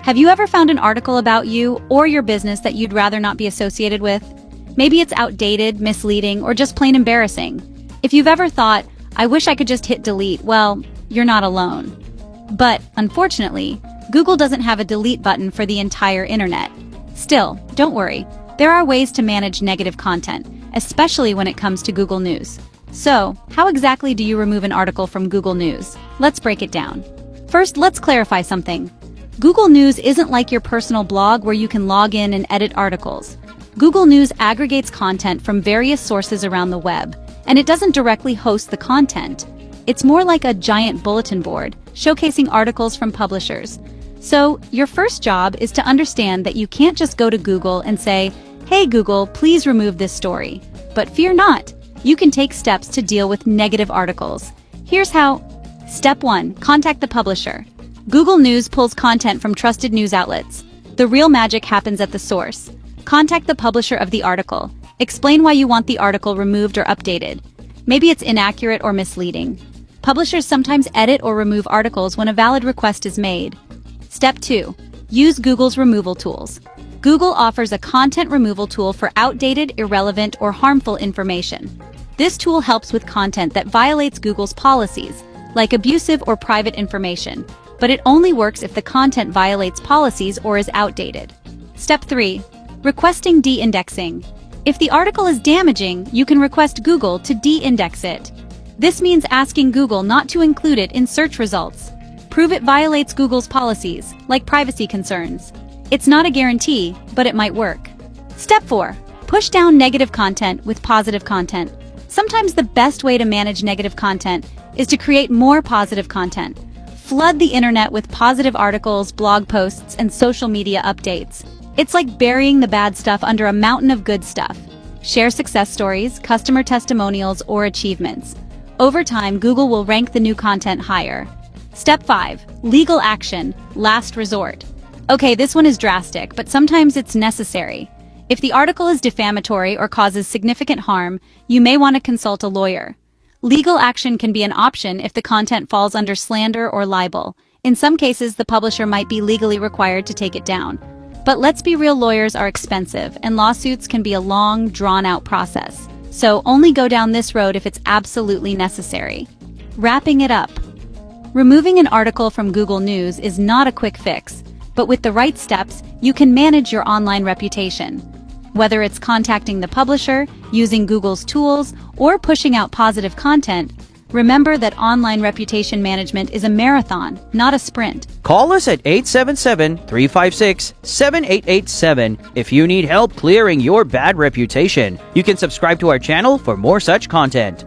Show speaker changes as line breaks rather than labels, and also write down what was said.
Have you ever found an article about you or your business that you'd rather not be associated with? Maybe it's outdated, misleading, or just plain embarrassing. If you've ever thought, I wish I could just hit delete, well, you're not alone. But, unfortunately, Google doesn't have a delete button for the entire internet. Still, don't worry. There are ways to manage negative content, especially when it comes to Google News. So, how exactly do you remove an article from Google News? Let's break it down. First, let's clarify something. Google News isn't like your personal blog where you can log in and edit articles. Google News aggregates content from various sources around the web, and it doesn't directly host the content. It's more like a giant bulletin board, showcasing articles from publishers. So, your first job is to understand that you can't just go to Google and say, "Hey Google, please remove this story." But fear not, you can take steps to deal with negative articles. Here's how. Step 1. Contact the publisher. Google News pulls content from trusted news outlets. The real magic happens at the source. Contact the publisher of the article. Explain why you want the article removed or updated. Maybe it's inaccurate or misleading. Publishers sometimes edit or remove articles when a valid request is made. Step 2. Use Google's removal tools. Google offers a content removal tool for outdated, irrelevant, or harmful information. This tool helps with content that violates Google's policies, like abusive or private information, but it only works if the content violates policies or is outdated. Step 3. Requesting de-indexing. If the article is damaging, you can request Google to de-index it. This means asking Google not to include it in search results. Prove it violates Google's policies, like privacy concerns. It's not a guarantee, but it might work. Step 4. Push down negative content with positive content. Sometimes the best way to manage negative content is to create more positive content. Flood the internet with positive articles, blog posts, and social media updates. It's like burying the bad stuff under a mountain of good stuff. Share success stories, customer testimonials, or achievements. Over time, Google will rank the new content higher. Step 5. Legal action, last resort. Okay, this one is drastic, but sometimes it's necessary. If the article is defamatory or causes significant harm, you may want to consult a lawyer. Legal action can be an option if the content falls under slander or libel. In some cases, the publisher might be legally required to take it down. But let's be real, lawyers are expensive, and lawsuits can be a long, drawn-out process. So only go down this road if it's absolutely necessary. Wrapping it up. Removing an article from Google News is not a quick fix, but with the right steps, you can manage your online reputation. Whether it's contacting the publisher, using Google's tools, or pushing out positive content, remember that online reputation management is a marathon, not a sprint.
Call us at 877-356-7887 if you need help clearing your bad reputation. You can subscribe to our channel for more such content.